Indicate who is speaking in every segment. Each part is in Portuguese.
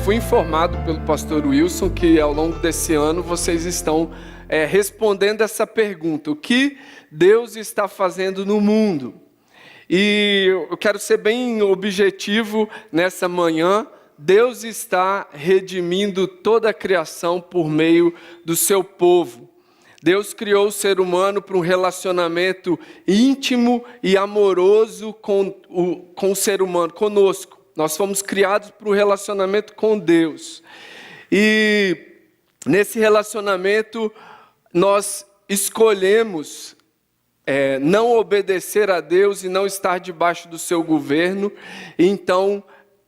Speaker 1: fui informado pelo pastor Wilson que ao longo desse ano vocês estão respondendo essa pergunta: o que Deus está fazendo no mundo? E eu quero ser bem objetivo nessa manhã. Deus está redimindo toda a criação por meio do seu povo. Deus criou o ser humano para um relacionamento íntimo e amoroso com o ser humano, conosco. Nós fomos criados para o relacionamento com Deus. E nesse relacionamento nós escolhemos não obedecer a Deus e não estar debaixo do seu governo. Então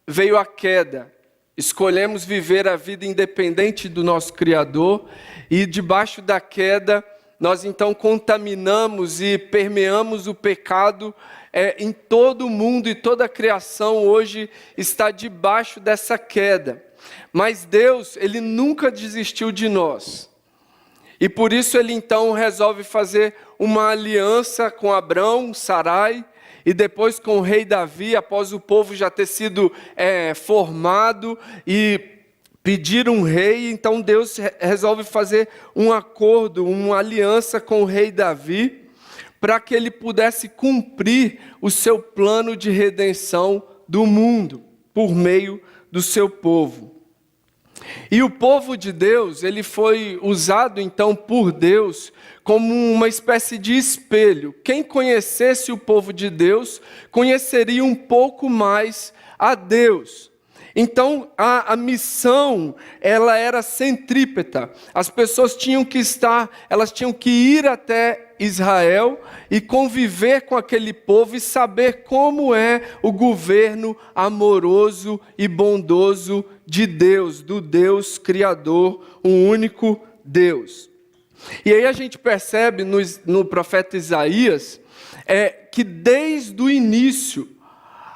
Speaker 1: veio a queda. Escolhemos viver a vida independente do nosso Criador, e debaixo da queda nós então contaminamos e permeamos o pecado em todo o mundo, e toda a criação hoje está debaixo dessa queda. Mas Deus, Ele nunca desistiu de nós. E por isso Ele então resolve fazer uma aliança com Abrão, Sarai, e depois com o rei Davi, após o povo já ter sido formado e pedir um rei. Então Deus resolve fazer um acordo, uma aliança com o rei Davi, para que ele pudesse cumprir o seu plano de redenção do mundo, por meio do seu povo. E o povo de Deus, ele foi usado então por Deus como uma espécie de espelho. Quem conhecesse o povo de Deus, conheceria um pouco mais a Deus. Então a missão, ela era centrípeta. As pessoas elas tinham que ir até Israel e conviver com aquele povo e saber como é o governo amoroso e bondoso de Deus, do Deus Criador, um único Deus. E aí a gente percebe no profeta Isaías que desde o início,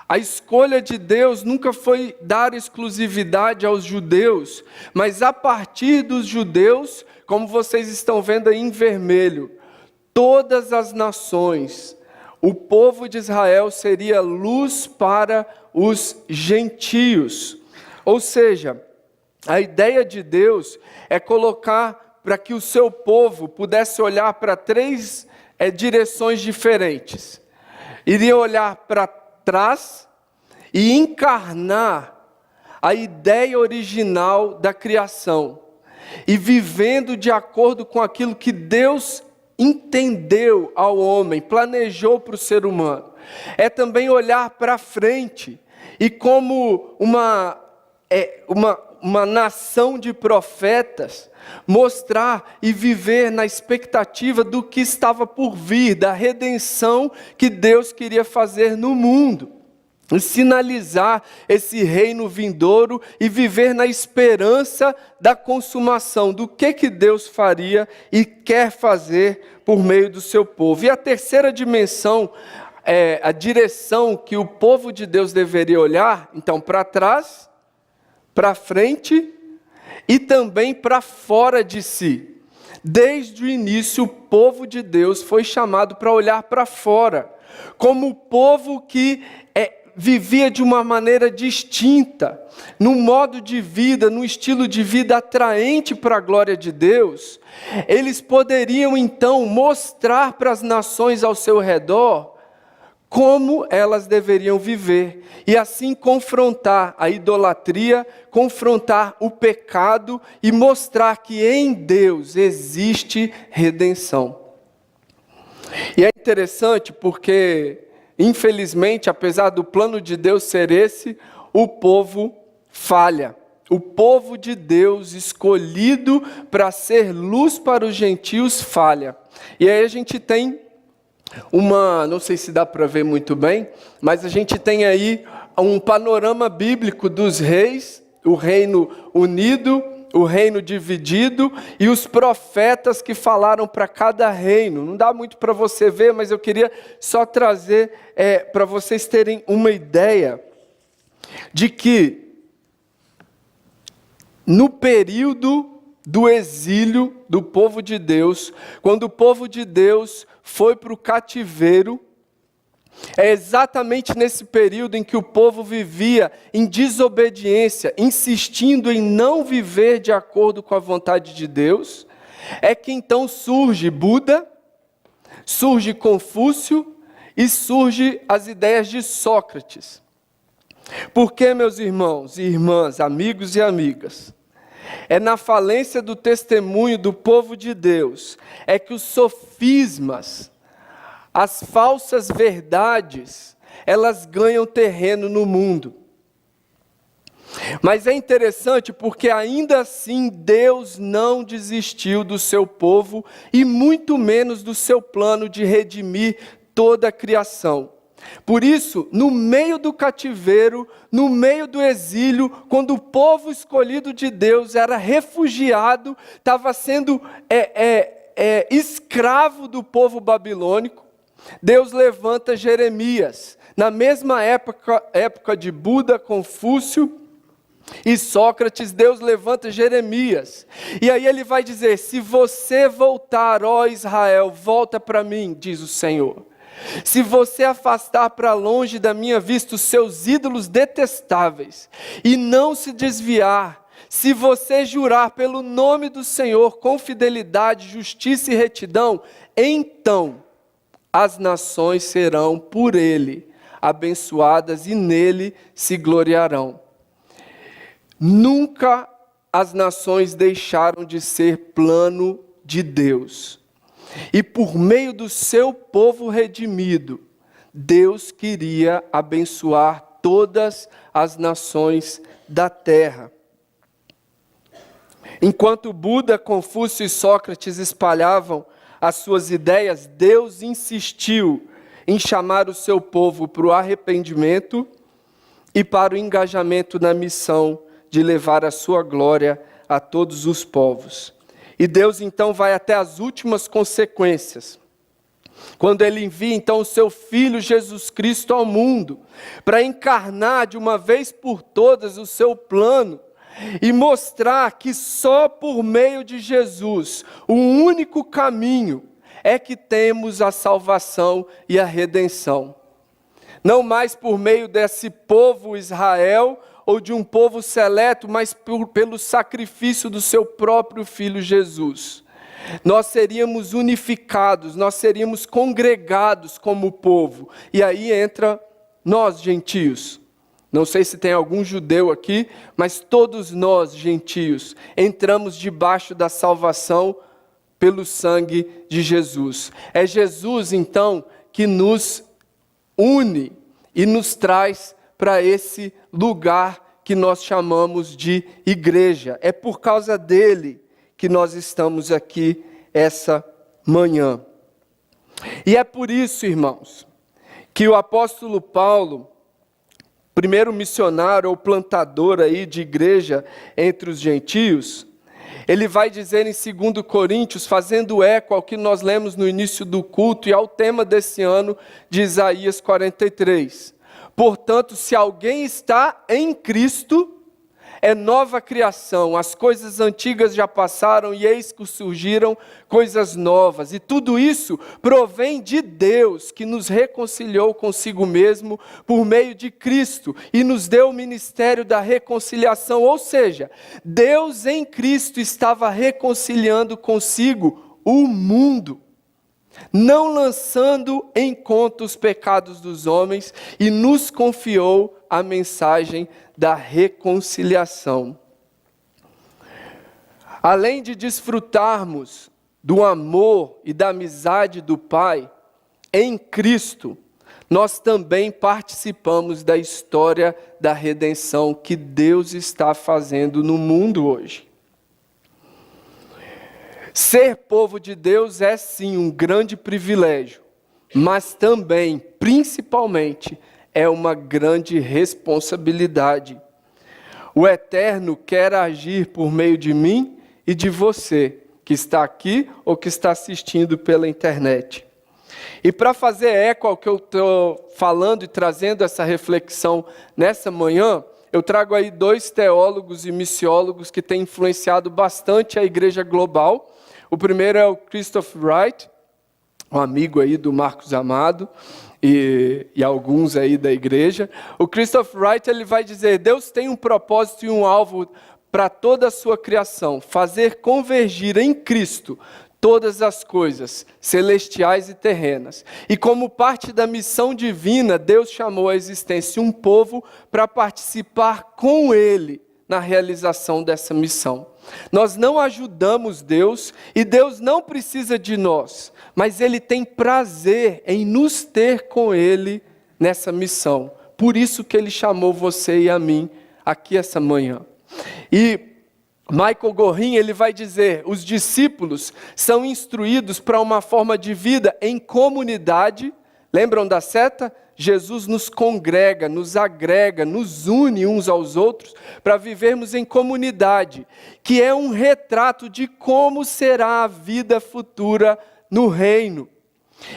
Speaker 1: a escolha de Deus nunca foi dar exclusividade aos judeus, mas a partir dos judeus, como vocês estão vendo aí em vermelho, todas as nações, o povo de Israel seria luz para os gentios. Ou seja, a ideia de Deus é colocar para que o seu povo pudesse olhar para três direções diferentes. Iria olhar para trás e encarnar a ideia original da criação, e vivendo de acordo com aquilo que Deus entendeu ao homem, planejou para o ser humano. É também olhar para frente e, como uma nação de profetas, mostrar e viver na expectativa do que estava por vir, da redenção que Deus queria fazer no mundo, e sinalizar esse reino vindouro e viver na esperança da consumação do que Deus faria e quer fazer por meio do seu povo. E a terceira dimensão, a direção que o povo de Deus deveria olhar, então, para trás, para frente e também para fora de si. Desde o início, o povo de Deus foi chamado para olhar para fora, como o povo que vivia de uma maneira distinta, num modo de vida, num estilo de vida atraente para a glória de Deus. Eles poderiam então mostrar para as nações ao seu redor como elas deveriam viver, e assim confrontar a idolatria, confrontar o pecado e mostrar que em Deus existe redenção. E é interessante porque, infelizmente, apesar do plano de Deus ser esse, o povo falha. O povo de Deus, escolhido para ser luz para os gentios, falha. E aí a gente tem não sei se dá para ver muito bem, mas a gente tem aí um panorama bíblico dos reis, o reino unido, o reino dividido, e os profetas que falaram para cada reino. Não dá muito para você ver, mas eu queria só trazer para vocês terem uma ideia de que no período do exílio do povo de Deus, quando o povo de Deus foi para o cativeiro, É exatamente nesse período em que o povo vivia em desobediência, insistindo em não viver de acordo com a vontade de Deus, é que então surge Buda, surge Confúcio e surge as ideias de Sócrates. Porque, meus irmãos e irmãs, amigos e amigas, é na falência do testemunho do povo de Deus, é que os sofismas, as falsas verdades, elas ganham terreno no mundo. Mas é interessante porque ainda assim Deus não desistiu do seu povo e muito menos do seu plano de redimir toda a criação. Por isso, no meio do cativeiro, no meio do exílio, quando o povo escolhido de Deus era refugiado, estava sendo escravo do povo babilônico, Deus levanta Jeremias. Na mesma época de Buda, Confúcio e Sócrates, Deus levanta Jeremias. E aí ele vai dizer: se você voltar, ó Israel, volta para mim, diz o Senhor. Se você afastar para longe da minha vista os seus ídolos detestáveis e não se desviar, se você jurar pelo nome do Senhor com fidelidade, justiça e retidão, então as nações serão por ele abençoadas e nele se gloriarão. Nunca as nações deixaram de ser plano de Deus. E por meio do seu povo redimido, Deus queria abençoar todas as nações da terra. Enquanto Buda, Confúcio e Sócrates espalhavam as suas ideias, Deus insistiu em chamar o seu povo para o arrependimento e para o engajamento na missão de levar a sua glória a todos os povos. E Deus então vai até as últimas consequências, quando Ele envia então o seu Filho Jesus Cristo ao mundo, para encarnar de uma vez por todas o seu plano, e mostrar que só por meio de Jesus, o único caminho, é que temos a salvação e a redenção. Não mais por meio desse povo Israel, ou de um povo seleto, mas pelo sacrifício do seu próprio Filho Jesus. Nós seríamos unificados, nós seríamos congregados como povo. E aí entra nós, gentios. Não sei se tem algum judeu aqui, mas todos nós, gentios, entramos debaixo da salvação pelo sangue de Jesus. É Jesus, então, que nos une e nos traz para esse lugar que nós chamamos de igreja. É por causa dele que nós estamos aqui essa manhã. E é por isso, irmãos, que o apóstolo Paulo, primeiro missionário ou plantador aí de igreja entre os gentios, ele vai dizer em 2 Coríntios, fazendo eco ao que nós lemos no início do culto e ao tema desse ano de Isaías 43. Portanto, se alguém está em Cristo, é nova criação. As coisas antigas já passaram e eis que surgiram coisas novas. E tudo isso provém de Deus, que nos reconciliou consigo mesmo por meio de Cristo e nos deu o ministério da reconciliação. Ou seja, Deus em Cristo estava reconciliando consigo o mundo, não lançando em conta os pecados dos homens, e nos confiou a mensagem da reconciliação. Além de desfrutarmos do amor e da amizade do Pai, em Cristo, nós também participamos da história da redenção que Deus está fazendo no mundo hoje. Ser povo de Deus é sim um grande privilégio, mas também, principalmente, é uma grande responsabilidade. O Eterno quer agir por meio de mim e de você, que está aqui ou que está assistindo pela internet. E para fazer eco ao que eu estou falando e trazendo essa reflexão nessa manhã, eu trago aí 2 teólogos e missiólogos que têm influenciado bastante a igreja global. O primeiro é o Christopher Wright, um amigo aí do Marcos Amado, e alguns aí da igreja, o Christopher Wright ele vai dizer: Deus tem um propósito e um alvo para toda a sua criação, fazer convergir em Cristo todas as coisas, celestiais e terrenas. E como parte da missão divina, Deus chamou à existência um povo para participar com Ele na realização dessa missão. Nós não ajudamos Deus e Deus não precisa de nós, mas Ele tem prazer em nos ter com Ele nessa missão. Por isso que Ele chamou você e a mim aqui essa manhã. E Michael Gorin, ele vai dizer: os discípulos são instruídos para uma forma de vida em comunidade. Lembram da seta? Jesus nos congrega, nos agrega, nos une uns aos outros para vivermos em comunidade, que é um retrato de como será a vida futura no reino.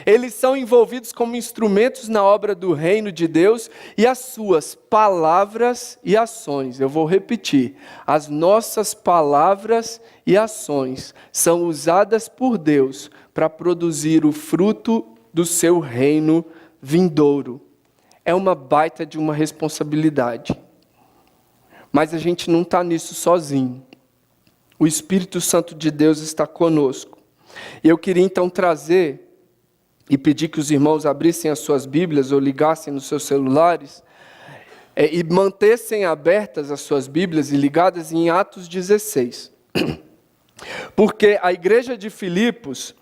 Speaker 1: Eles são envolvidos como instrumentos na obra do reino de Deus e as suas palavras e ações, eu vou repetir, as nossas palavras e ações são usadas por Deus para produzir o fruto do seu reino vindouro. É uma baita de uma responsabilidade. Mas a gente não está nisso sozinho. O Espírito Santo de Deus está conosco. E eu queria então trazer e pedir que os irmãos abrissem as suas Bíblias ou ligassem nos seus celulares e mantessem abertas as suas Bíblias e ligadas em Atos 16. Porque a igreja de Filipos,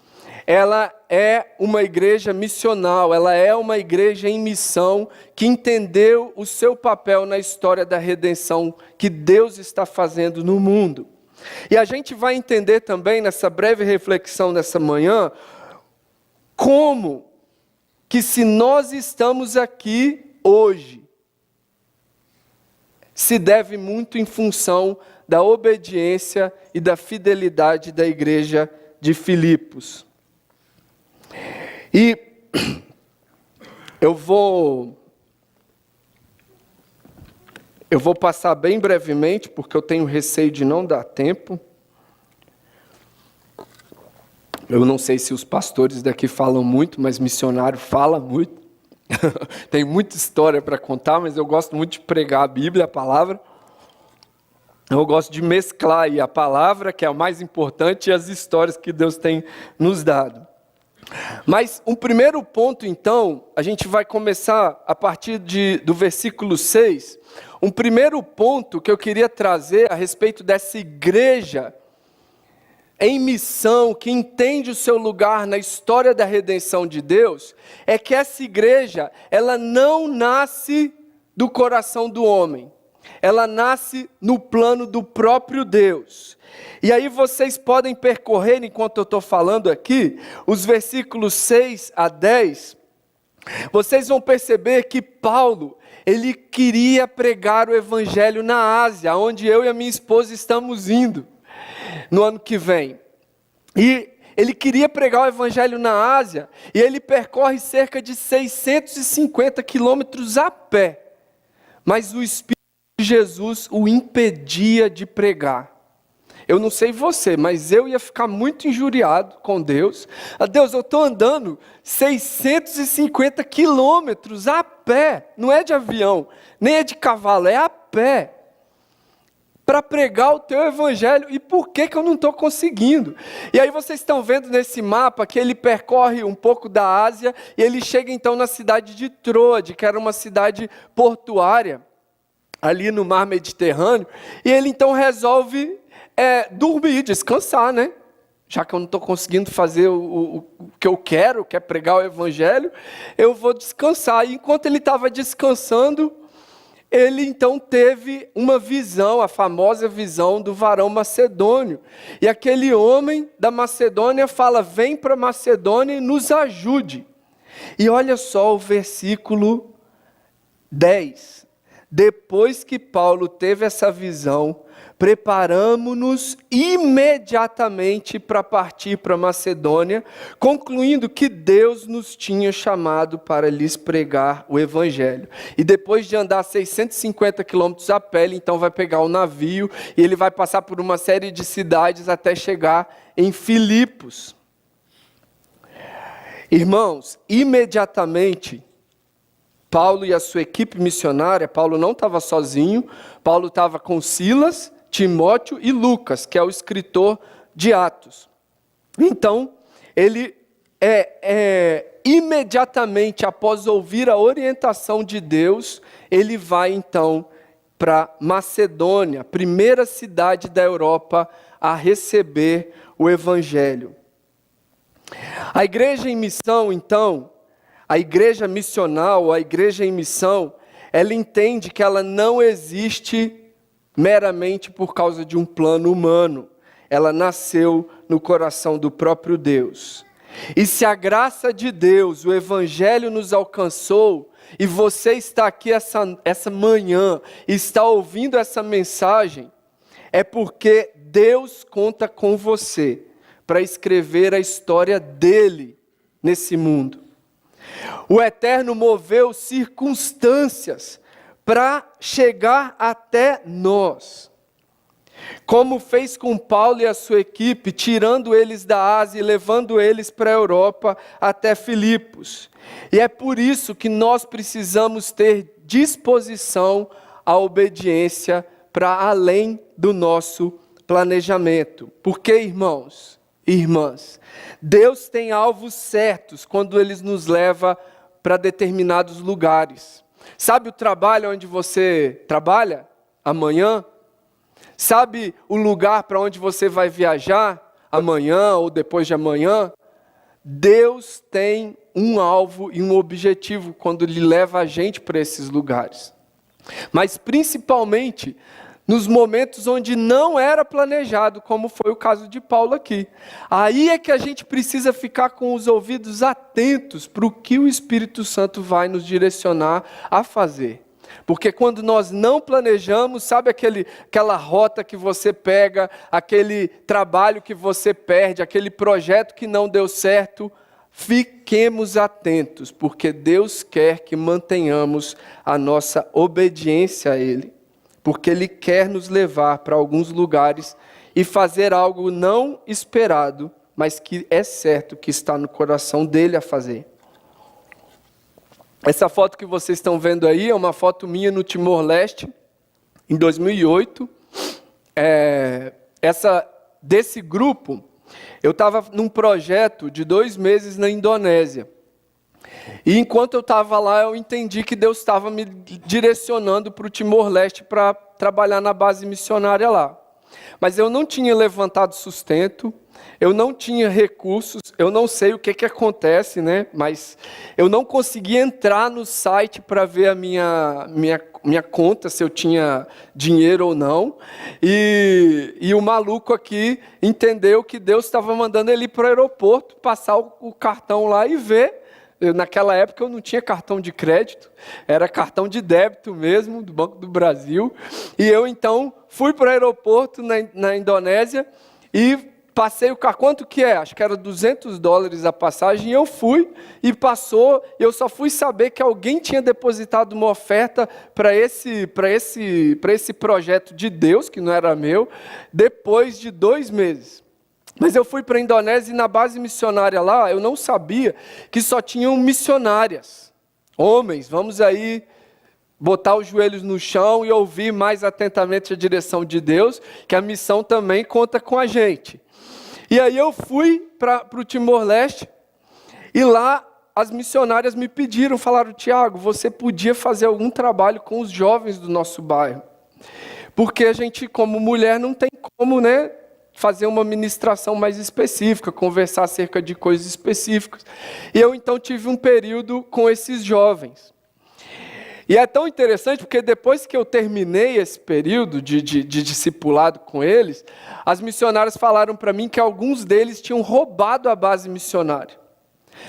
Speaker 1: ela é uma igreja missional, ela é uma igreja em missão que entendeu o seu papel na história da redenção que Deus está fazendo no mundo. E a gente vai entender também nessa breve reflexão dessa manhã como que se nós estamos aqui hoje, se deve muito em função da obediência e da fidelidade da igreja de Filipos. E eu vou passar bem brevemente, porque eu tenho receio de não dar tempo. Eu não sei se os pastores daqui falam muito, mas missionário fala muito. Tem muita história para contar, mas eu gosto muito de pregar a Bíblia, a palavra. Eu gosto de mesclar aí a palavra, que é a mais importante, e as histórias que Deus tem nos dado. Mas um primeiro ponto, então, a gente vai começar a partir do versículo 6. Um primeiro ponto que eu queria trazer a respeito dessa igreja em missão, que entende o seu lugar na história da redenção de Deus, é que essa igreja, ela não nasce do coração do homem, ela nasce no plano do próprio Deus. E aí vocês podem percorrer, enquanto eu estou falando aqui, os versículos 6 a 10, vocês vão perceber que Paulo, ele queria pregar o evangelho na Ásia, onde eu e a minha esposa estamos indo no ano que vem. E ele queria pregar o evangelho na Ásia, e ele percorre cerca de 650 quilômetros a pé. Mas o Espírito de Jesus o impedia de pregar. Eu não sei você, mas eu ia ficar muito injuriado com Deus. Deus, eu estou andando 650 quilômetros a pé, não é de avião, nem é de cavalo, é a pé, para pregar o teu evangelho, e por que eu não estou conseguindo? E aí vocês estão vendo nesse mapa que ele percorre um pouco da Ásia, e ele chega então na cidade de Troade, que era uma cidade portuária, ali no mar Mediterrâneo, e ele então resolve dormir, descansar, né? Já que eu não estou conseguindo fazer o que eu quero, que é pregar o evangelho, eu vou descansar. E enquanto ele estava descansando, ele então teve uma visão, a famosa visão do varão macedônio. E aquele homem da Macedônia fala: vem para Macedônia e nos ajude. E olha só o versículo 10. Depois que Paulo teve essa visão, preparamo-nos imediatamente para partir para Macedônia, concluindo que Deus nos tinha chamado para lhes pregar o evangelho. E depois de andar 650 quilômetros a pé, ele então vai pegar o navio, e ele vai passar por uma série de cidades até chegar em Filipos. Irmãos, imediatamente Paulo e a sua equipe missionária, Paulo não estava sozinho, Paulo estava com Silas, Timóteo e Lucas, que é o escritor de Atos. Então, ele imediatamente após ouvir a orientação de Deus, ele vai então para Macedônia, primeira cidade da Europa a receber o Evangelho. A igreja em missão, então, a igreja missional, a igreja em missão, ela entende que ela não existe meramente por causa de um plano humano. Ela nasceu no coração do próprio Deus. E se a graça de Deus, o Evangelho nos alcançou, e você está aqui essa manhã, está ouvindo essa mensagem, é porque Deus conta com você para escrever a história dele nesse mundo. O Eterno moveu circunstâncias para chegar até nós. Como fez com Paulo e a sua equipe, tirando eles da Ásia e levando eles para a Europa até Filipos. E é por isso que nós precisamos ter disposição à obediência para além do nosso planejamento. Porque, irmãos e irmãs, Deus tem alvos certos quando Ele nos leva para determinados lugares. Sabe o trabalho onde você trabalha amanhã? Sabe o lugar para onde você vai viajar amanhã ou depois de amanhã? Deus tem um alvo e um objetivo quando Ele leva a gente para esses lugares. Mas principalmente nos momentos onde não era planejado, como foi o caso de Paulo aqui. Aí é que a gente precisa ficar com os ouvidos atentos para o que o Espírito Santo vai nos direcionar a fazer. Porque quando nós não planejamos, sabe aquela rota que você pega, aquele trabalho que você perde, aquele projeto que não deu certo, fiquemos atentos, porque Deus quer que mantenhamos a nossa obediência a Ele. Porque Ele quer nos levar para alguns lugares e fazer algo não esperado, mas que é certo que está no coração dEle a fazer. Essa foto que vocês estão vendo aí é uma foto minha no Timor-Leste, em 2008. Desse grupo, eu estava num projeto de 2 meses na Indonésia. E enquanto eu estava lá, eu entendi que Deus estava me direcionando para o Timor-Leste para trabalhar na base missionária lá. Mas eu não tinha levantado sustento, eu não tinha recursos, eu não sei o que acontece, né? Mas eu não conseguia entrar no site para ver a minha conta, se eu tinha dinheiro ou não. E o maluco aqui entendeu que Deus estava mandando ele ir para o aeroporto, passar o cartão lá e ver. Naquela época eu não tinha cartão de crédito, era cartão de débito mesmo, do Banco do Brasil. E eu então fui para o aeroporto na Indonésia e passei o cartão. Quanto que é? Acho que era $200 a passagem. E eu fui e passou. Eu só fui saber que alguém tinha depositado uma oferta para esse projeto de Deus, que não era meu, depois de 2 meses. Mas eu fui para a Indonésia e na base missionária lá, eu não sabia que só tinham missionárias. Homens, vamos aí botar os joelhos no chão e ouvir mais atentamente a direção de Deus, que a missão também conta com a gente. E aí eu fui para o Timor-Leste e lá as missionárias me pediram, falaram: Tiago, você podia fazer algum trabalho com os jovens do nosso bairro. Porque a gente, como mulher, não tem como, né? Fazer uma ministração mais específica, conversar acerca de coisas específicas. E eu então tive um período com esses jovens. E é tão interessante porque depois que eu terminei esse período de discipulado com eles, as missionárias falaram para mim que alguns deles tinham roubado a base missionária.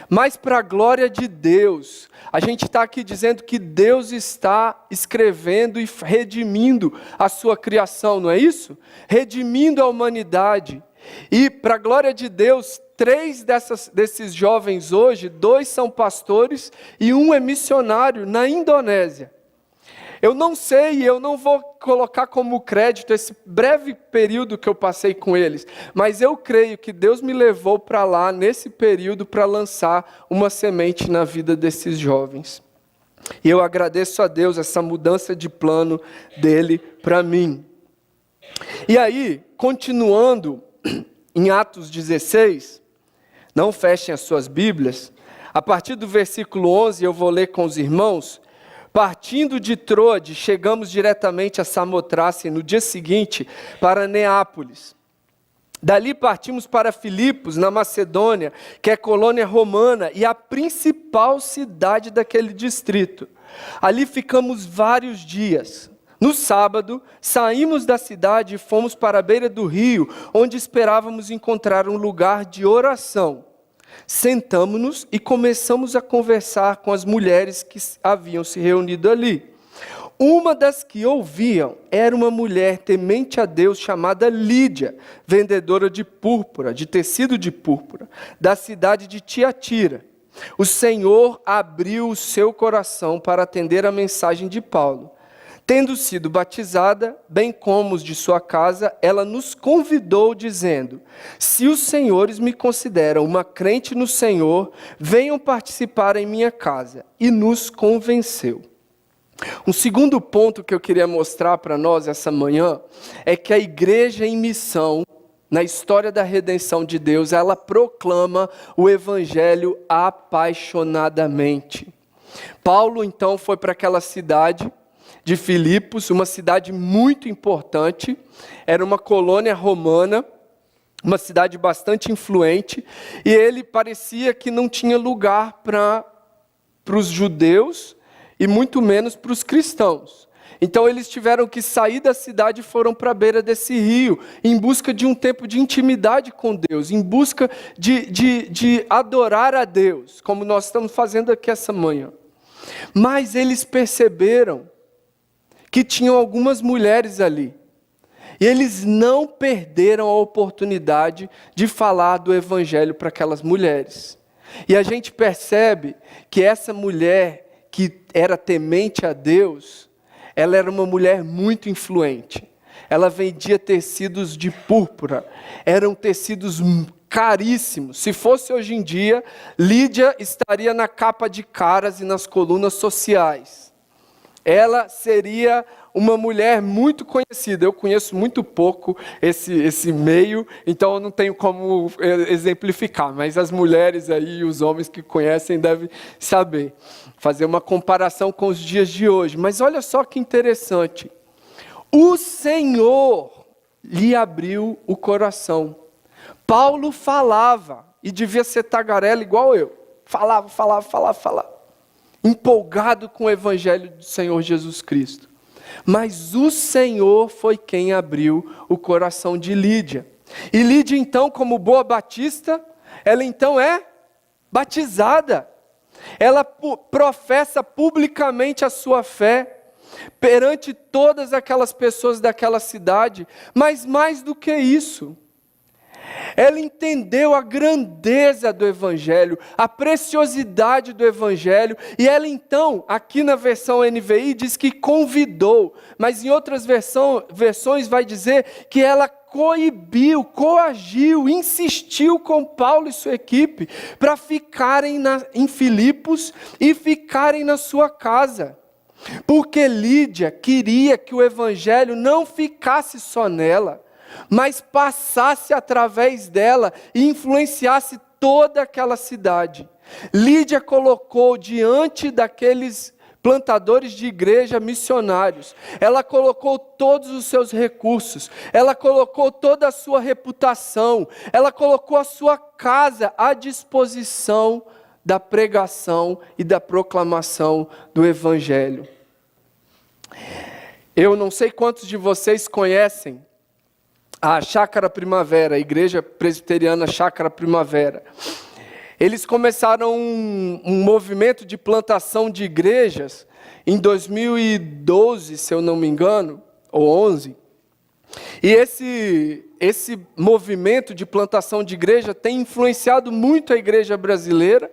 Speaker 1: Mas para a glória de Deus, a gente está aqui dizendo que Deus está escrevendo e redimindo a sua criação, não é isso? Redimindo a humanidade. E para a glória de Deus, 3 desses jovens hoje, 2 são pastores e 1 é missionário na Indonésia. Eu não sei, eu não vou colocar como crédito esse breve período que eu passei com eles, mas eu creio que Deus me levou para lá nesse período para lançar uma semente na vida desses jovens. E eu agradeço a Deus essa mudança de plano dele para mim. E aí, continuando em Atos 16, não fechem as suas Bíblias, a partir do versículo 11 eu vou ler com os irmãos. Partindo de Troade, chegamos diretamente a Samotrace no dia seguinte para Neápolis. Dali partimos para Filipos, na Macedônia, que é colônia romana e a principal cidade daquele distrito. Ali ficamos vários dias. No sábado, saímos da cidade e fomos para a beira do rio, onde esperávamos encontrar um lugar de oração. Sentamo-nos e começamos a conversar com as mulheres que haviam se reunido ali. Uma das que ouviam era uma mulher temente a Deus chamada Lídia, vendedora de púrpura, de tecido de púrpura, da cidade de Tiatira. O Senhor abriu o seu coração para atender a mensagem de Paulo. Tendo sido batizada, bem como os de sua casa, ela nos convidou dizendo: se os senhores me consideram uma crente no Senhor, venham participar em minha casa. E nos convenceu. Um segundo ponto que eu queria mostrar para nós essa manhã é que a igreja em missão, na história da redenção de Deus, ela proclama o evangelho apaixonadamente. Paulo então foi para aquela cidade de Filipos, uma cidade muito importante, era uma colônia romana, uma cidade bastante influente, e ele parecia que não tinha lugar para os judeus, e muito menos para os cristãos. Então eles tiveram que sair da cidade e foram para a beira desse rio, em busca de um tempo de intimidade com Deus, em busca de adorar a Deus, como nós estamos fazendo aqui essa manhã. Mas eles perceberam que tinham algumas mulheres ali, e eles não perderam a oportunidade de falar do evangelho para aquelas mulheres. E a gente percebe que essa mulher que era temente a Deus, ela era uma mulher muito influente. Ela vendia tecidos de púrpura, eram tecidos caríssimos. Se fosse hoje em dia, Lídia estaria na capa de caras e nas colunas sociais. Ela seria uma mulher muito conhecida. Eu conheço muito pouco esse meio, então eu não tenho como exemplificar, mas as mulheres aí e os homens que conhecem devem saber. Fazer uma comparação com os dias de hoje. Mas olha só que interessante. O Senhor lhe abriu o coração. Paulo falava, e devia ser tagarela igual eu. Falava. Empolgado com o evangelho do Senhor Jesus Cristo. Mas o Senhor foi quem abriu o coração de Lídia. E Lídia então, como boa batista, ela então é batizada. Ela professa publicamente a sua fé perante todas aquelas pessoas daquela cidade. Mas mais do que isso, ela entendeu a grandeza do Evangelho, a preciosidade do Evangelho, e ela então, aqui na versão NVI, diz que convidou, mas em outras versões vai dizer que ela coagiu, insistiu com Paulo e sua equipe para ficarem em Filipos e ficarem na sua casa. Porque Lídia queria que o Evangelho não ficasse só nela, mas passasse através dela e influenciasse toda aquela cidade. Lídia colocou diante daqueles plantadores de igreja missionários, ela colocou todos os seus recursos, ela colocou toda a sua reputação, ela colocou a sua casa à disposição da pregação e da proclamação do Evangelho. Eu não sei quantos de vocês conhecem a Chácara Primavera, a Igreja Presbiteriana Chácara Primavera. Eles começaram um movimento de plantação de igrejas em 2012, se eu não me engano, ou 11. E esse movimento de plantação de igreja tem influenciado muito a igreja brasileira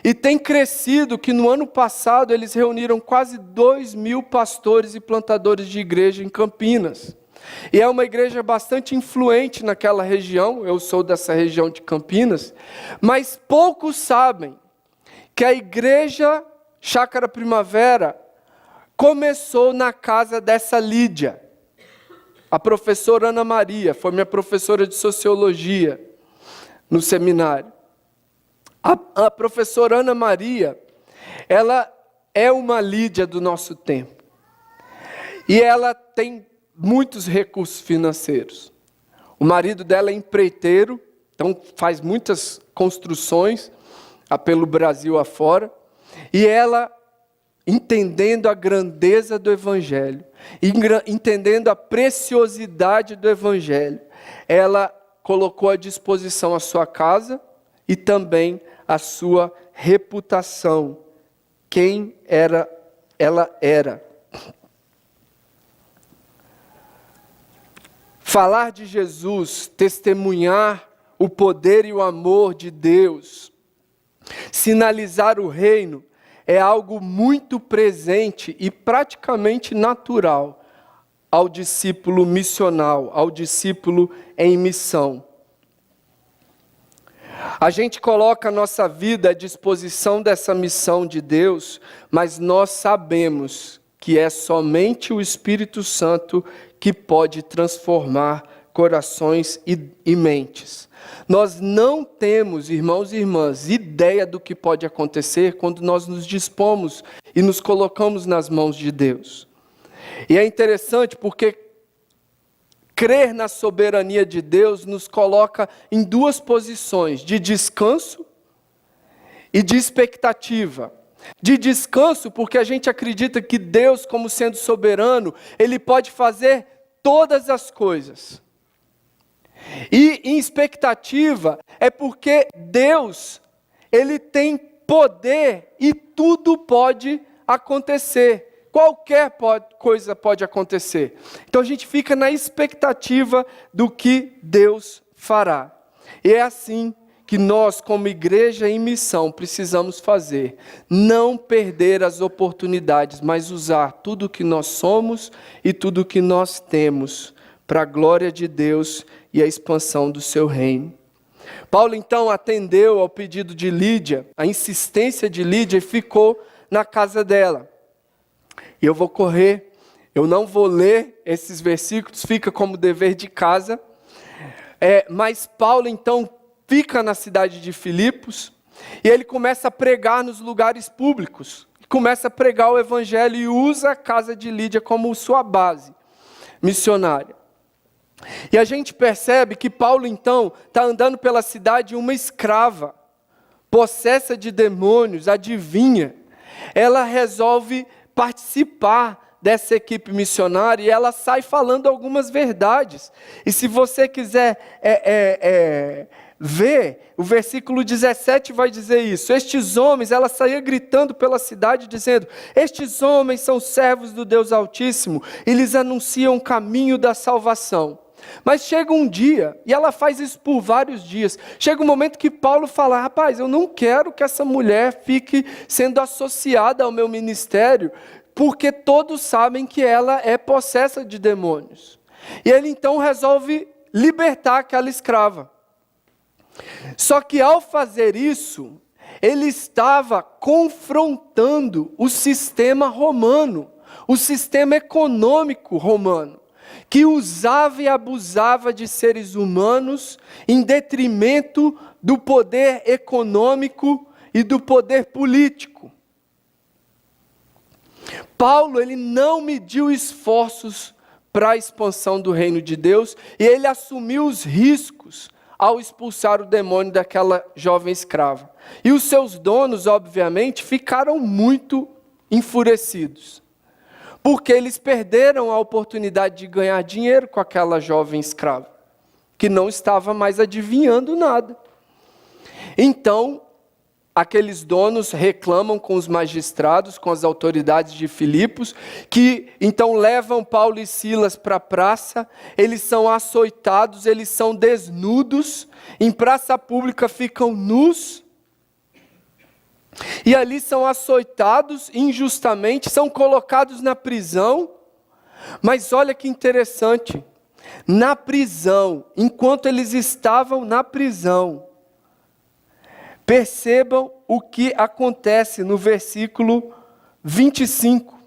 Speaker 1: e tem crescido, que no ano passado eles reuniram quase 2.000 pastores e plantadores de igreja em Campinas. E é uma igreja bastante influente naquela região, eu sou dessa região de Campinas, mas poucos sabem que a igreja Chácara Primavera começou na casa dessa Lídia. A professora Ana Maria foi minha professora de sociologia no seminário. A professora Ana Maria, ela é uma Lídia do nosso tempo. E ela tem muitos recursos financeiros. O marido dela é empreiteiro, então faz muitas construções pelo Brasil afora. E ela, entendendo a grandeza do Evangelho, entendendo a preciosidade do Evangelho, ela colocou à disposição a sua casa e também a sua reputação. Quem ela era. Falar de Jesus, testemunhar o poder e o amor de Deus, sinalizar o reino, é algo muito presente e praticamente natural ao discípulo missional, ao discípulo em missão. A gente coloca a nossa vida à disposição dessa missão de Deus, mas nós sabemos que é somente o Espírito Santo que pode transformar corações e mentes. Nós não temos, irmãos e irmãs, ideia do que pode acontecer quando nós nos dispomos e nos colocamos nas mãos de Deus. E é interessante porque crer na soberania de Deus nos coloca em duas posições, de descanso e de expectativa. De descanso, porque a gente acredita que Deus, como sendo soberano, Ele pode fazer todas as coisas. E em expectativa, é porque Deus, Ele tem poder e tudo pode acontecer. Qualquer coisa pode acontecer. Então a gente fica na expectativa do que Deus fará. E é assim que nós, como igreja em missão, precisamos fazer. Não perder as oportunidades, mas usar tudo o que nós somos e tudo o que nós temos para a glória de Deus e a expansão do seu reino. Paulo então atendeu ao pedido de Lídia, a insistência de Lídia, e ficou na casa dela. E eu vou correr, eu não vou ler esses versículos, fica como dever de casa. Mas Paulo então fica na cidade de Filipos, e ele começa a pregar nos lugares públicos, começa a pregar o evangelho e usa a casa de Lídia como sua base missionária. E a gente percebe que Paulo então está andando pela cidade, uma escrava, possessa de demônios, adivinha, ela resolve participar dessa equipe missionária e ela sai falando algumas verdades. E se você quiser ver, o versículo 17 vai dizer isso. Estes homens, ela saía gritando pela cidade dizendo: estes homens são servos do Deus Altíssimo e lhes anunciam o caminho da salvação. Mas chega um dia, e ela faz isso por vários dias, chega um momento que Paulo fala: rapaz, eu não quero que essa mulher fique sendo associada ao meu ministério, porque todos sabem que ela é possessa de demônios. E ele então resolve libertar aquela escrava. Só que ao fazer isso, ele estava confrontando o sistema romano, o sistema econômico romano, que usava e abusava de seres humanos em detrimento do poder econômico e do poder político. Paulo, ele não mediu esforços para a expansão do reino de Deus e ele assumiu os riscos ao expulsar o demônio daquela jovem escrava. E os seus donos, obviamente, ficaram muito enfurecidos, porque eles perderam a oportunidade de ganhar dinheiro com aquela jovem escrava, que não estava mais adivinhando nada. Então, aqueles donos reclamam com os magistrados, com as autoridades de Filipos, que então levam Paulo e Silas para a praça, eles são açoitados, eles são desnudos, em praça pública ficam nus, e ali são açoitados injustamente, são colocados na prisão. Mas olha que interessante, na prisão, enquanto eles estavam na prisão, Percebam o que acontece no versículo 25.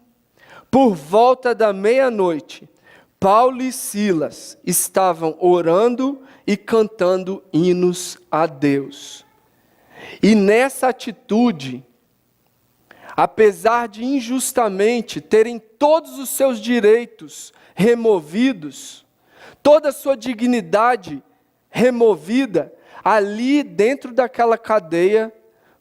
Speaker 1: Por volta da meia-noite, Paulo e Silas estavam orando e cantando hinos a Deus. E nessa atitude, apesar de injustamente terem todos os seus direitos removidos, toda a sua dignidade removida, ali dentro daquela cadeia,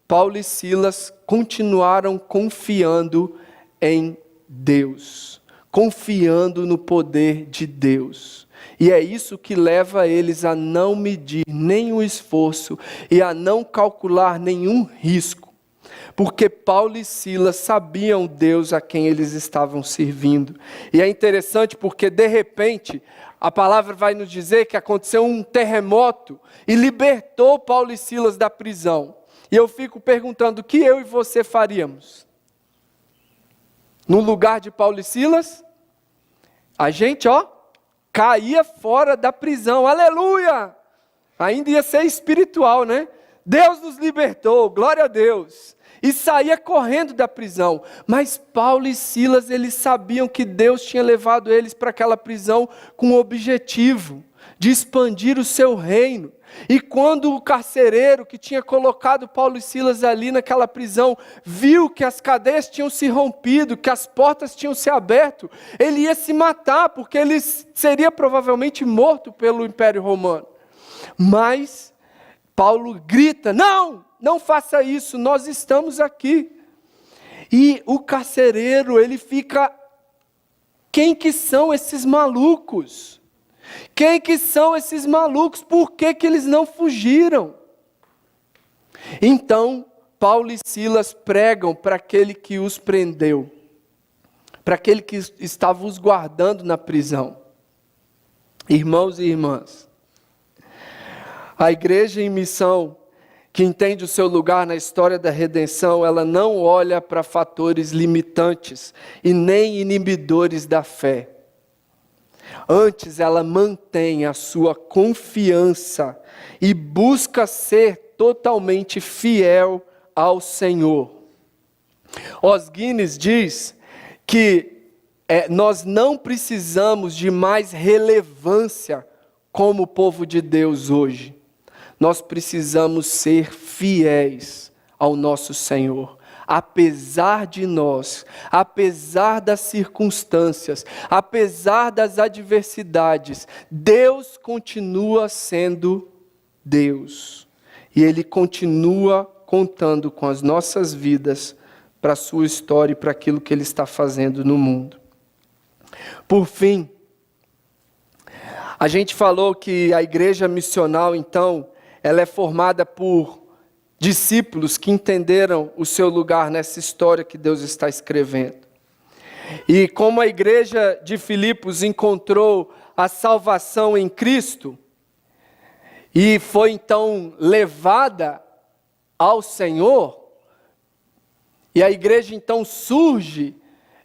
Speaker 1: Paulo e Silas continuaram confiando em Deus, confiando no poder de Deus. E é isso que leva eles a não medir nenhum esforço e a não calcular nenhum risco, porque Paulo e Silas sabiam Deus a quem eles estavam servindo. E é interessante porque, de repente, a palavra vai nos dizer que aconteceu um terremoto e libertou Paulo e Silas da prisão. E eu fico perguntando, o que eu e você faríamos? No lugar de Paulo e Silas, a gente, caía fora da prisão. Aleluia! Ainda ia ser espiritual, né? Deus nos libertou, glória a Deus. E saía correndo da prisão. Mas Paulo e Silas, eles sabiam que Deus tinha levado eles para aquela prisão com o objetivo de expandir o seu reino. E quando o carcereiro que tinha colocado Paulo e Silas ali naquela prisão, viu que as cadeias tinham se rompido, que as portas tinham se aberto, ele ia se matar, porque ele seria provavelmente morto pelo Império Romano. Mas Paulo grita, não faça isso, nós estamos aqui. E o carcereiro, ele fica, quem que são esses malucos? Quem que são esses malucos? Por que que eles não fugiram? Então, Paulo e Silas pregam para aquele que os prendeu, para aquele que estava os guardando na prisão. Irmãos e irmãs, a igreja em missão, que entende o seu lugar na história da redenção, ela não olha para fatores limitantes e nem inibidores da fé. Antes, ela mantém a sua confiança e busca ser totalmente fiel ao Senhor. Os Guinness diz que nós não precisamos de mais relevância como povo de Deus hoje. Nós precisamos ser fiéis ao nosso Senhor. Apesar de nós, apesar das circunstâncias, apesar das adversidades, Deus continua sendo Deus. E Ele continua contando com as nossas vidas para a sua história e para aquilo que Ele está fazendo no mundo. Por fim, a gente falou que a igreja missional, então, ela é formada por discípulos que entenderam o seu lugar nessa história que Deus está escrevendo. E como a igreja de Filipos encontrou a salvação em Cristo, e foi então levada ao Senhor, e a igreja então surge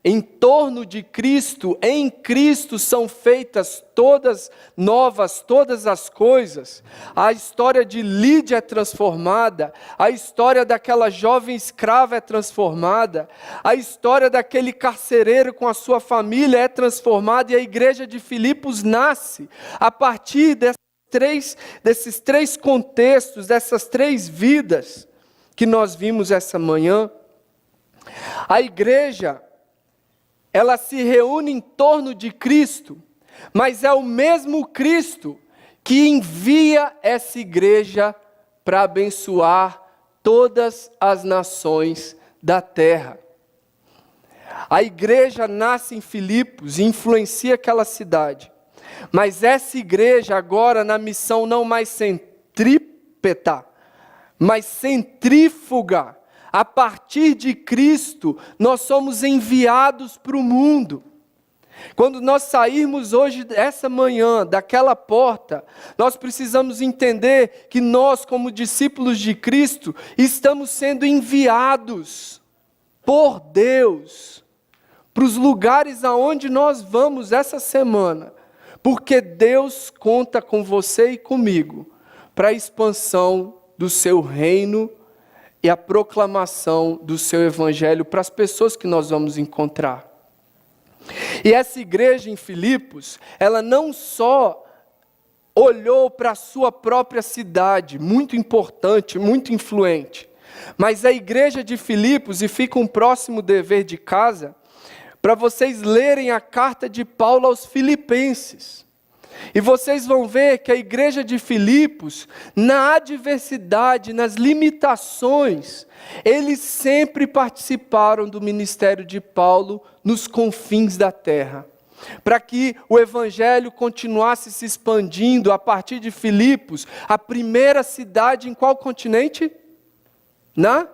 Speaker 1: em torno de Cristo, em Cristo são feitas todas novas, todas as coisas. A história de Lídia é transformada, a história daquela jovem escrava é transformada, a história daquele carcereiro com a sua família é transformada, e a igreja de Filipos nasce a partir desses três contextos, dessas três vidas que nós vimos essa manhã. A igreja, ela se reúne em torno de Cristo, mas é o mesmo Cristo que envia essa igreja para abençoar todas as nações da terra. A igreja nasce em Filipos e influencia aquela cidade, mas essa igreja agora na missão não mais centrípeta, mas centrífuga. A partir de Cristo, nós somos enviados para o mundo. Quando nós sairmos hoje, essa manhã, daquela porta, nós precisamos entender que nós, como discípulos de Cristo, estamos sendo enviados por Deus para os lugares aonde nós vamos essa semana, porque Deus conta com você e comigo para a expansão do seu reino e a proclamação do seu evangelho para as pessoas que nós vamos encontrar. E essa igreja em Filipos, ela não só olhou para a sua própria cidade, muito importante, muito influente, mas a igreja de Filipos, e fica um próximo dever de casa, para vocês lerem a carta de Paulo aos Filipenses. E vocês vão ver que a igreja de Filipos, na adversidade, nas limitações, eles sempre participaram do ministério de Paulo nos confins da terra. Para que o evangelho continuasse se expandindo a partir de Filipos, a primeira cidade em qual continente? Na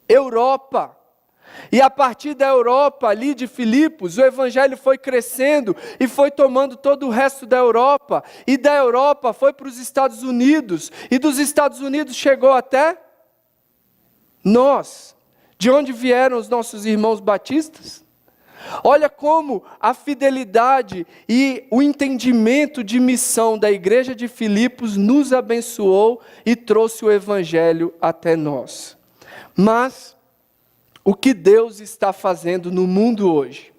Speaker 1: Europa. E a partir da Europa, ali de Filipos, o evangelho foi crescendo e foi tomando todo o resto da Europa. E da Europa foi para os Estados Unidos. E dos Estados Unidos chegou até nós. De onde vieram os nossos irmãos batistas? Olha como a fidelidade e o entendimento de missão da igreja de Filipos nos abençoou e trouxe o evangelho até nós. Mas o que Deus está fazendo no mundo hoje?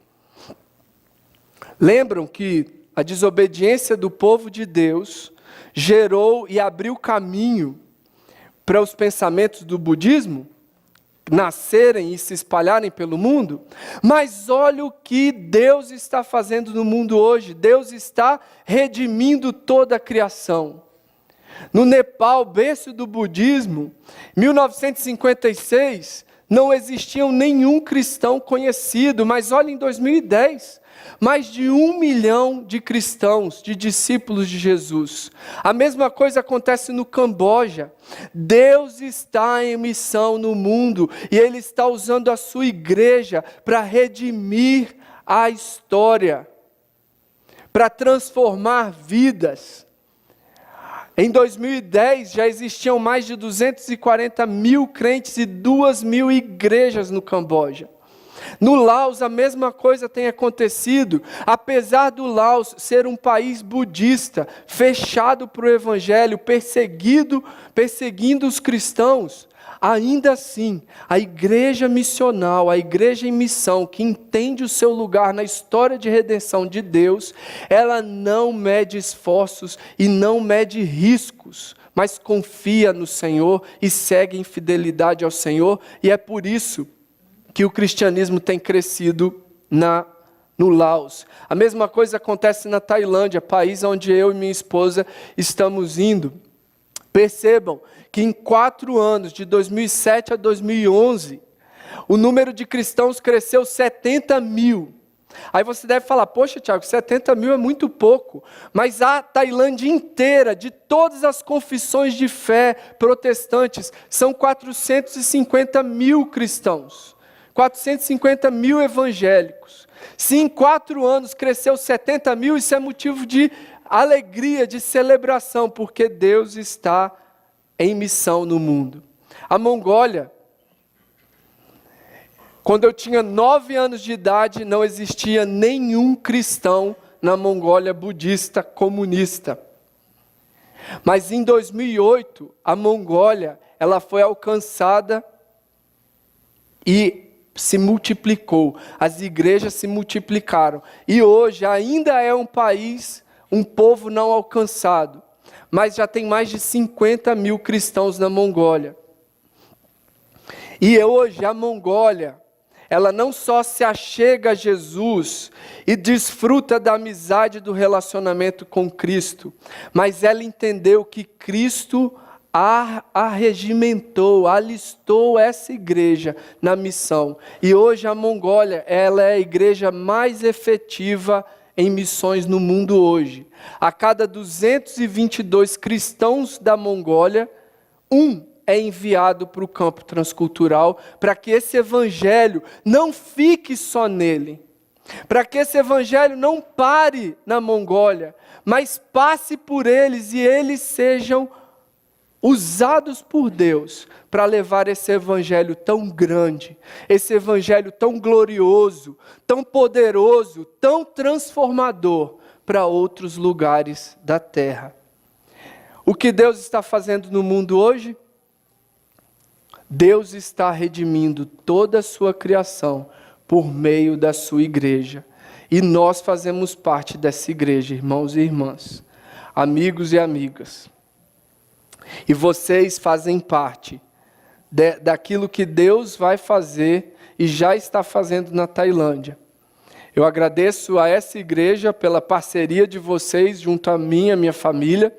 Speaker 1: Lembram que a desobediência do povo de Deus gerou e abriu caminho para os pensamentos do budismo nascerem e se espalharem pelo mundo? Mas olha o que Deus está fazendo no mundo hoje. Deus está redimindo toda a criação. No Nepal, berço do budismo, 1956, não existia nenhum cristão conhecido, mas olha em 2010, mais de 1 milhão de cristãos, de discípulos de Jesus. A mesma coisa acontece no Camboja. Deus está em missão no mundo e Ele está usando a sua igreja para redimir a história, para transformar vidas. Em 2010 já existiam mais de 240 mil crentes e 2.000 igrejas no Camboja. No Laos a mesma coisa tem acontecido, apesar do Laos ser um país budista, fechado para o evangelho, perseguindo os cristãos. Ainda assim, a igreja missional, a igreja em missão, que entende o seu lugar na história de redenção de Deus, ela não mede esforços e não mede riscos, mas confia no Senhor e segue em fidelidade ao Senhor, e é por isso que o cristianismo tem crescido no Laos. A mesma coisa acontece na Tailândia, país onde eu e minha esposa estamos indo. Percebam que em 4 anos, de 2007 a 2011, o número de cristãos cresceu 70 mil. Aí você deve falar, poxa Tiago, 70 mil é muito pouco. Mas a Tailândia inteira, de todas as confissões de fé protestantes, são 450 mil cristãos. 450 mil evangélicos. Se em 4 anos cresceu 70 mil, isso é motivo de alegria, de celebração, porque Deus está em missão no mundo. A Mongólia, quando eu tinha 9 anos de idade, não existia nenhum cristão na Mongólia budista comunista. Mas em 2008, a Mongólia, ela foi alcançada e se multiplicou, as igrejas se multiplicaram, e hoje ainda é um país, um povo não alcançado, mas já tem mais de 50 mil cristãos na Mongólia. E hoje a Mongólia, ela não só se achega a Jesus e desfruta da amizade do relacionamento com Cristo, mas ela entendeu que Cristo arregimentou, alistou essa igreja na missão. E hoje a Mongólia, ela é a igreja mais efetiva em missões no mundo hoje. A cada 222 cristãos da Mongólia, um é enviado para o campo transcultural, para que esse evangelho não fique só nele, para que esse evangelho não pare na Mongólia, mas passe por eles e eles sejam usados por Deus para levar esse evangelho tão grande, esse evangelho tão glorioso, tão poderoso, tão transformador para outros lugares da terra. O que Deus está fazendo no mundo hoje? Deus está redimindo toda a sua criação por meio da sua igreja. E nós fazemos parte dessa igreja, irmãos e irmãs, amigos e amigas. E vocês fazem parte daquilo que Deus vai fazer e já está fazendo na Tailândia. Eu agradeço a essa igreja pela parceria de vocês junto a mim, a minha família,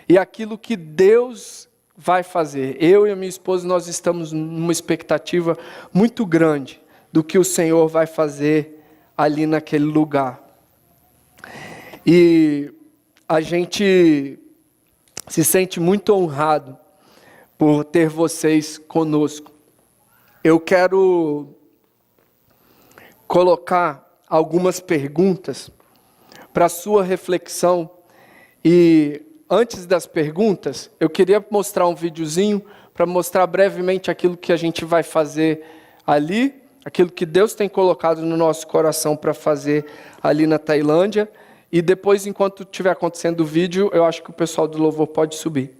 Speaker 1: e aquilo que Deus vai fazer. Eu e a minha esposa, nós estamos numa expectativa muito grande do que o Senhor vai fazer ali naquele lugar. E a gente se sente muito honrado por ter vocês conosco. Eu quero colocar algumas perguntas para a sua reflexão. E antes das perguntas, eu queria mostrar um videozinho para mostrar brevemente aquilo que a gente vai fazer ali, aquilo que Deus tem colocado no nosso coração para fazer ali na Tailândia. E depois, enquanto estiver acontecendo o vídeo, eu acho que o pessoal do louvor pode subir.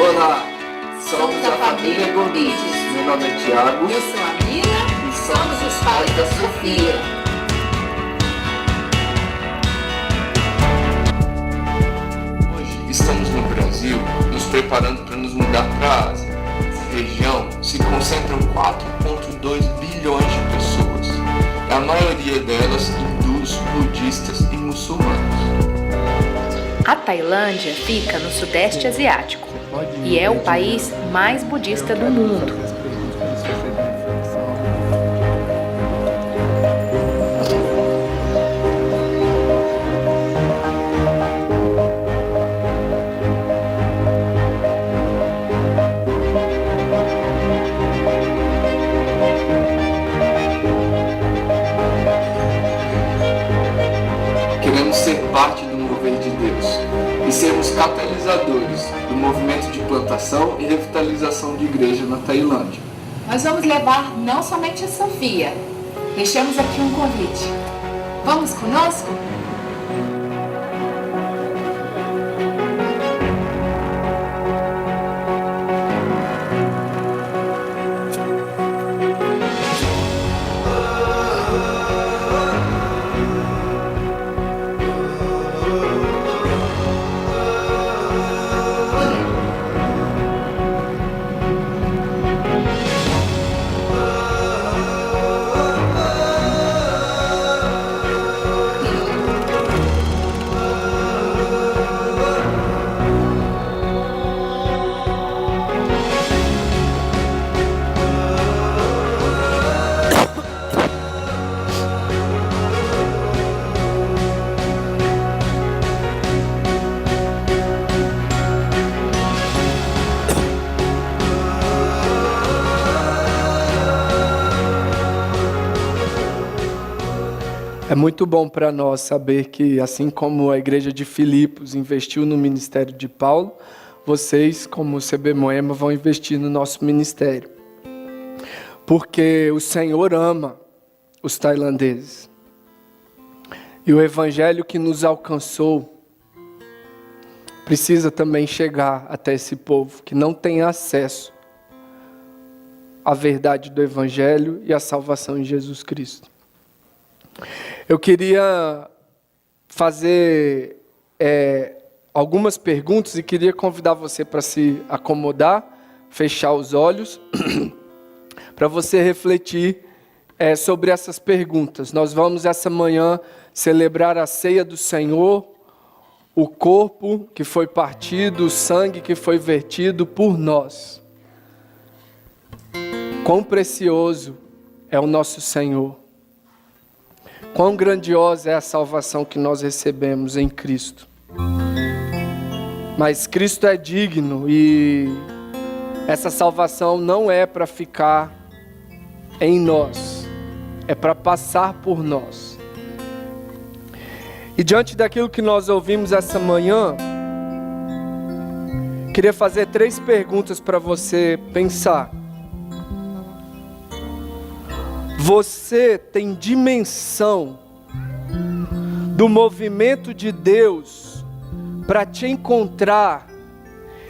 Speaker 1: Olá, somos a família Gornides. Meu nome é Tiago.
Speaker 2: Eu sou a Mira e somos os pais da Sofia.
Speaker 1: Hoje estamos no Brasil, nos preparando para nos mudar para a Ásia. Nessa região se concentram 4,2 bilhões de pessoas. A maioria delas hindus, budistas e muçulmanos.
Speaker 2: A Tailândia fica no Sudeste Asiático e é o país mais budista do mundo.
Speaker 1: Queremos ser parte do mover de Deus e sermos catalisadores do movimento de plantação e revitalização de igreja na Tailândia.
Speaker 3: Nós vamos levar não somente a Sofia. Deixamos aqui um convite. Vamos conosco?
Speaker 1: É muito bom para nós saber que, assim como a igreja de Filipos investiu no ministério de Paulo, vocês, como o CB Moema, vão investir no nosso ministério. Porque o Senhor ama os tailandeses. E o evangelho que nos alcançou precisa também chegar até esse povo que não tem acesso à verdade do evangelho e à salvação em Jesus Cristo. Eu queria fazer algumas perguntas e queria convidar você para se acomodar, fechar os olhos, para você refletir sobre essas perguntas. Nós vamos essa manhã celebrar a ceia do Senhor, o corpo que foi partido, o sangue que foi vertido por nós. Quão precioso é o nosso Senhor. Quão grandiosa é a salvação que nós recebemos em Cristo. Mas Cristo é digno e essa salvação não é para ficar em nós, é para passar por nós. E diante daquilo que nós ouvimos essa manhã, queria fazer 3 perguntas para você pensar. Você tem dimensão do movimento de Deus para te encontrar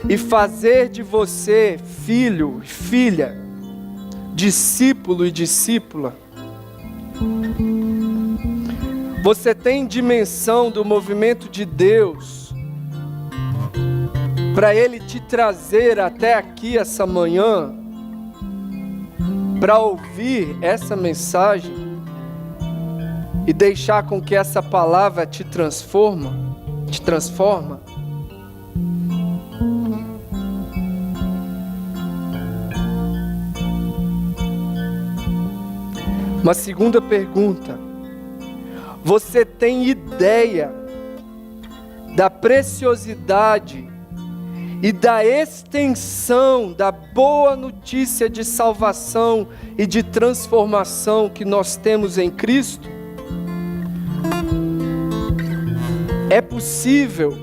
Speaker 1: e fazer de você filho e filha, discípulo e discípula? Você tem dimensão do movimento de Deus para Ele te trazer até aqui essa manhã, para ouvir essa mensagem e deixar com que essa palavra te transforma? Uma segunda pergunta: você tem ideia da preciosidade e da extensão da boa notícia de salvação e de transformação que nós temos em Cristo? É possível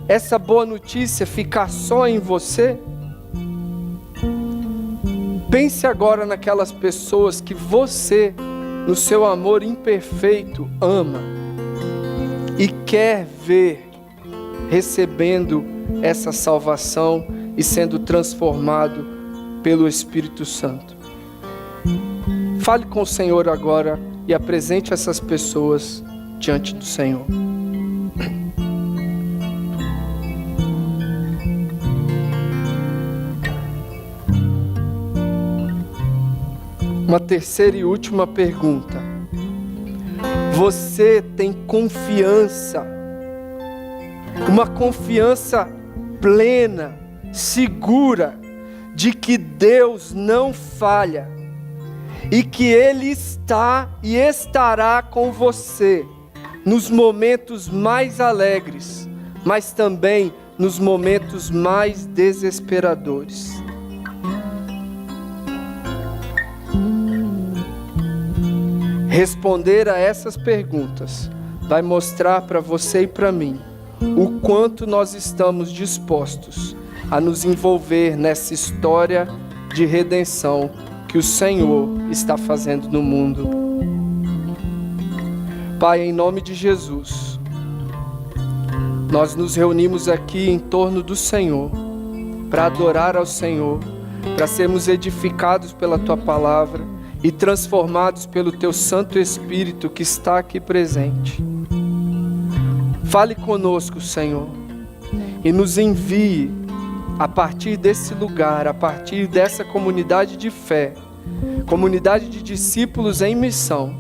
Speaker 1: essa boa notícia ficar só em você? Pense agora naquelas pessoas que você, no seu amor imperfeito, ama e quer ver recebendo essa salvação e sendo transformado pelo Espírito Santo. Fale com o Senhor agora e apresente essas pessoas diante do Senhor. Uma terceira e última pergunta: você tem confiança, uma confiança plena, segura, de que Deus não falha e que Ele está e estará com você nos momentos mais alegres, mas também nos momentos mais desesperadores? Responder a essas perguntas vai mostrar para você e para mim o quanto nós estamos dispostos a nos envolver nessa história de redenção que o Senhor está fazendo no mundo. Pai, em nome de Jesus, nós nos reunimos aqui em torno do Senhor para adorar ao Senhor, para sermos edificados pela Tua palavra e transformados pelo Teu Santo Espírito que está aqui presente. Fale conosco, Senhor, e nos envie a partir desse lugar, a partir dessa comunidade de fé, comunidade de discípulos em missão,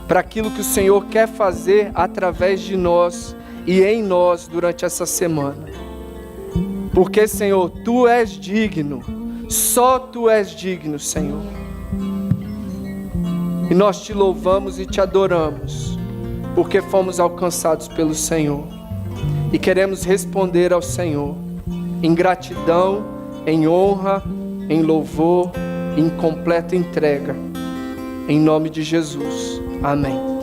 Speaker 1: para aquilo que o Senhor quer fazer através de nós e em nós durante essa semana. Porque, Senhor, Tu és digno, só Tu és digno, Senhor. E nós Te louvamos e Te adoramos, porque fomos alcançados pelo Senhor. E queremos responder ao Senhor em gratidão, em honra, em louvor, em completa entrega. Em nome de Jesus. Amém.